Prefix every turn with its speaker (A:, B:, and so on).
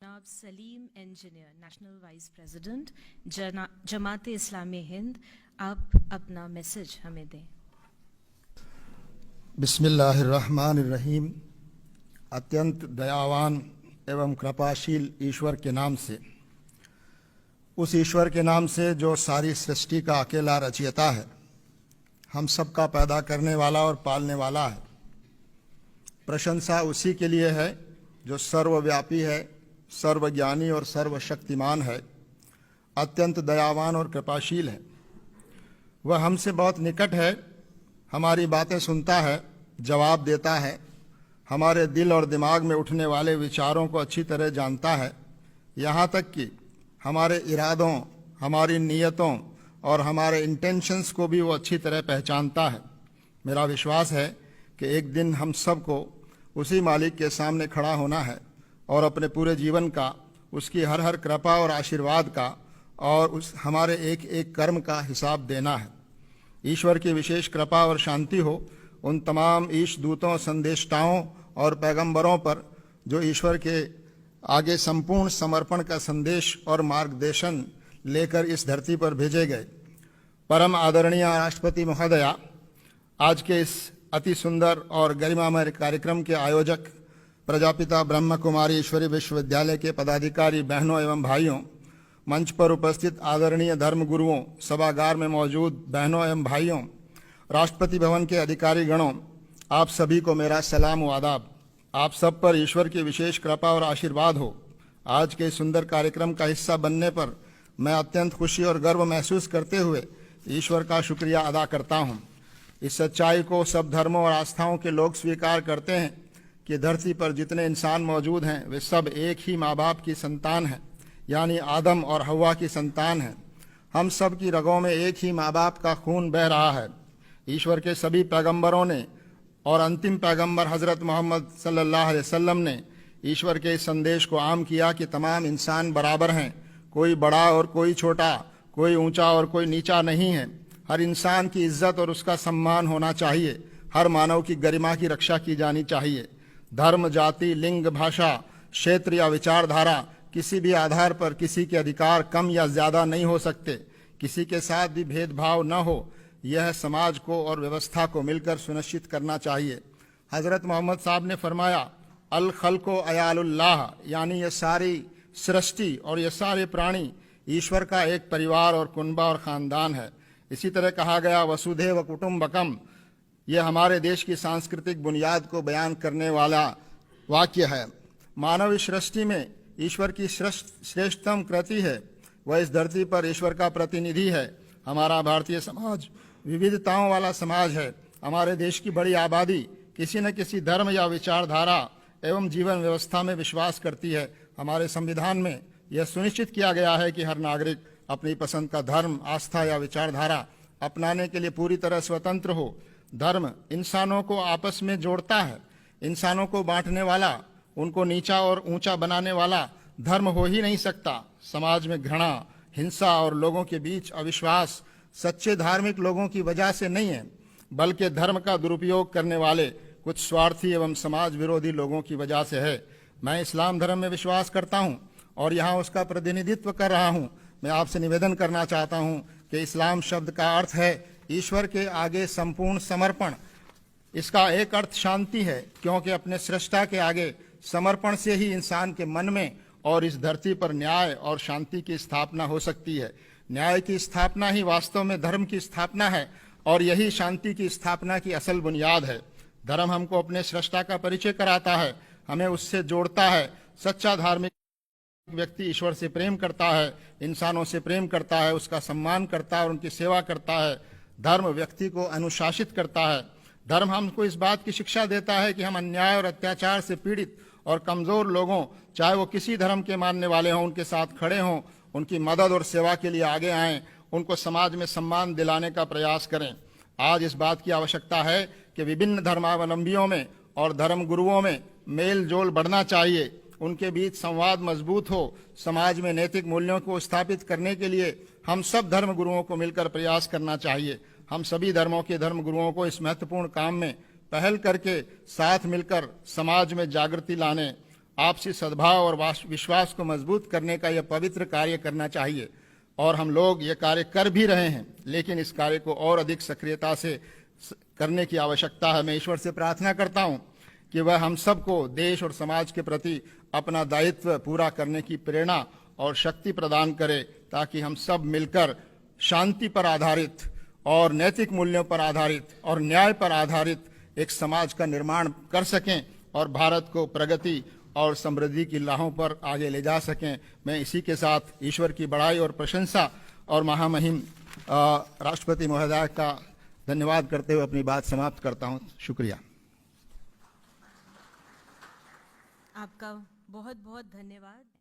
A: जनाब Salim engineer national vice president Jamaat Islami Hind, आप अपना मैसेज हमें दें।
B: बिस्मिल्लाहिर्रहमानिर्रहीम। अत्यंत दयावान एवं कृपाशील ईश्वर के नाम से, उस ईश्वर के नाम से जो सारी सृष्टि का अकेला रचयिता है, हम सब का पैदा करने वाला और पालने वाला है। प्रशंसा उसी के लिए है जो सर्वव्यापी है, सर्वज्ञानी और सर्वशक्तिमान है, अत्यंत दयावान और कृपाशील है। वह हमसे बहुत निकट है, हमारी बातें सुनता है, जवाब देता है, हमारे दिल और दिमाग में उठने वाले विचारों को अच्छी तरह जानता है। यहाँ तक कि हमारे इरादों, हमारी नीयतों और हमारे इंटेंशंस को भी वो अच्छी तरह पहचानता है। मेरा विश्वास है कि एक दिन हम सबको उसी मालिक के सामने खड़ा होना है और अपने पूरे जीवन का, उसकी हर हर कृपा और आशीर्वाद का और उस हमारे एक एक कर्म का हिसाब देना है। ईश्वर की विशेष कृपा और शांति हो उन तमाम ईश दूतों, संदेष्टाओं और पैगंबरों पर जो ईश्वर के आगे संपूर्ण समर्पण का संदेश और मार्गदर्शन लेकर इस धरती पर भेजे गए। परम आदरणीय राष्ट्रपति महोदया, आज के इस अति सुंदर और गरिमामय कार्यक्रम के आयोजक, प्रजापिता ब्रह्म कुमारी ईश्वरी विश्वविद्यालय के पदाधिकारी बहनों एवं भाइयों, मंच पर उपस्थित आदरणीय धर्म गुरुओं, सभागार में मौजूद बहनों एवं भाइयों, राष्ट्रपति भवन के अधिकारी गणों, आप सभी को मेरा सलाम व आदाब। आप सब पर ईश्वर की विशेष कृपा और आशीर्वाद हो। आज के सुंदर कार्यक्रम का हिस्सा बनने पर मैं अत्यंत खुशी और गर्व महसूस करते हुए ईश्वर का शुक्रिया अदा करता हूँ। इस सच्चाई को सब धर्मों और आस्थाओं के लोग स्वीकार करते हैं कि धरती पर जितने इंसान मौजूद हैं वे सब एक ही माँ बाप की संतान हैं, यानी आदम और हव्वा की संतान हैं। हम सब की रगों में एक ही माँ बाप का खून बह रहा है। ईश्वर के सभी पैगंबरों ने और अंतिम पैगंबर हज़रत मोहम्मद सल्लल्लाहु अलैहि वसल्लम ने ईश्वर के इस संदेश को आम किया कि तमाम इंसान बराबर हैं, कोई बड़ा और कोई छोटा, कोई ऊंचा और कोई नीचा नहीं है। हर इंसान की इज्जत और उसका सम्मान होना चाहिए। हर मानव की गरिमा की रक्षा की जानी चाहिए। धर्म, जाति, लिंग, भाषा, क्षेत्र या विचारधारा किसी भी आधार पर किसी के अधिकार कम या ज़्यादा नहीं हो सकते। किसी के साथ भी भेदभाव न हो, यह समाज को और व्यवस्था को मिलकर सुनिश्चित करना चाहिए। हज़रत मोहम्मद साहब ने फरमाया, अल खल्को अयालुल्लाह, यानी ये सारी सृष्टि और ये सारे प्राणी ईश्वर का एक परिवार और कुनबा और ख़ानदान है। इसी तरह कहा गया, वसुधैव कुटुम्बकम, यह हमारे देश की सांस्कृतिक बुनियाद को बयान करने वाला वाक्य है। मानव इस सृष्टि में ईश्वर की श्रेष्ठतम कृति है। वह इस धरती पर ईश्वर का प्रतिनिधि है। हमारा भारतीय समाज विविधताओं वाला समाज है। हमारे देश की बड़ी आबादी किसी न किसी धर्म या विचारधारा एवं जीवन व्यवस्था में विश्वास करती है। हमारे संविधान में यह सुनिश्चित किया गया है कि हर नागरिक अपनी पसंद का धर्म, आस्था या विचारधारा अपनाने के लिए पूरी तरह स्वतंत्र हो। धर्म इंसानों को आपस में जोड़ता है। इंसानों को बांटने वाला, उनको नीचा और ऊंचा बनाने वाला धर्म हो ही नहीं सकता। समाज में घृणा, हिंसा और लोगों के बीच अविश्वास सच्चे धार्मिक लोगों की वजह से नहीं है, बल्कि धर्म का दुरुपयोग करने वाले कुछ स्वार्थी एवं समाज विरोधी लोगों की वजह से है। मैं इस्लाम धर्म में विश्वास करता हूँ और यहाँ उसका प्रतिनिधित्व कर रहा हूँ। मैं आपसे निवेदन करना चाहता हूँ कि इस्लाम शब्द का अर्थ है ईश्वर के आगे संपूर्ण समर्पण। इसका एक अर्थ शांति है, क्योंकि अपने सृष्टा के आगे समर्पण से ही इंसान के मन में और इस धरती पर न्याय और शांति की स्थापना हो सकती है। न्याय की स्थापना ही वास्तव में धर्म की स्थापना है और यही शांति की स्थापना की असल बुनियाद है। धर्म हमको अपने सृष्टा का परिचय कराता है, हमें उससे जोड़ता है। सच्चा धार्मिक व्यक्ति ईश्वर से प्रेम करता है, इंसानों से प्रेम करता है, उसका सम्मान करता है और उनकी सेवा करता है। धर्म व्यक्ति को अनुशासित करता है। धर्म हमको इस बात की शिक्षा देता है कि हम अन्याय और अत्याचार से पीड़ित और कमज़ोर लोगों, चाहे वो किसी धर्म के मानने वाले हों, उनके साथ खड़े हों, उनकी मदद और सेवा के लिए आगे आएँ, उनको समाज में सम्मान दिलाने का प्रयास करें। आज इस बात की आवश्यकता है कि विभिन्न धर्मावलंबियों में और धर्म गुरुओं में मेल जोल बढ़ना चाहिए, उनके बीच संवाद मजबूत हो। समाज में नैतिक मूल्यों को स्थापित करने के लिए हम सब धर्म गुरुओं को मिलकर प्रयास करना चाहिए। हम सभी धर्मों के धर्म गुरुओं को इस महत्वपूर्ण काम में पहल करके साथ मिलकर समाज में जागृति लाने, आपसी सद्भाव और विश्वास को मजबूत करने का यह पवित्र कार्य करना चाहिए और हम लोग ये कार्य कर भी रहे हैं, लेकिन इस कार्य को और अधिक सक्रियता से करने की आवश्यकता है। मैं ईश्वर से प्रार्थना करता हूं कि वह हम सबको देश और समाज के प्रति अपना दायित्व पूरा करने की प्रेरणा और शक्ति प्रदान करे, ताकि हम सब मिलकर शांति पर आधारित और नैतिक मूल्यों पर आधारित और न्याय पर आधारित एक समाज का निर्माण कर सकें और भारत को प्रगति और समृद्धि की राहों पर आगे ले जा सकें। मैं इसी के साथ ईश्वर की बड़ाई और प्रशंसा और महामहिम राष्ट्रपति महोदय का धन्यवाद करते हुए अपनी बात समाप्त करता हूं। शुक्रिया।
A: आपका बहुत बहुत धन्यवाद।